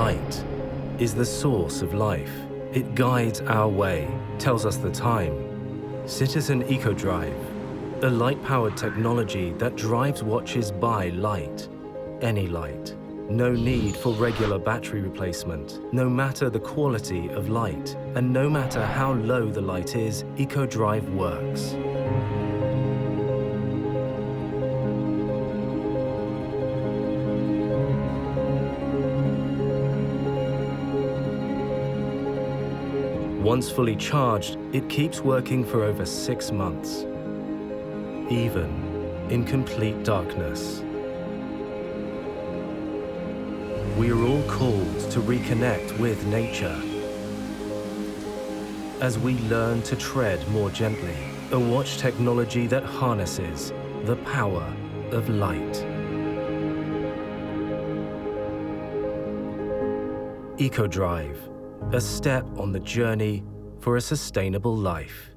Light is the source of life. It guides our way, tells us the time. Citizen EcoDrive, a light-powered technology that drives watches by light. Any light. No need for regular battery replacement. No matter the quality of light, and no matter how low the light is, EcoDrive works. Once fully charged, it keeps working for over 6 months, even in complete darkness. We are all called to reconnect with nature as we learn to tread more gently, a watch technology that harnesses the power of light. EcoDrive, a step on the journey for a sustainable life.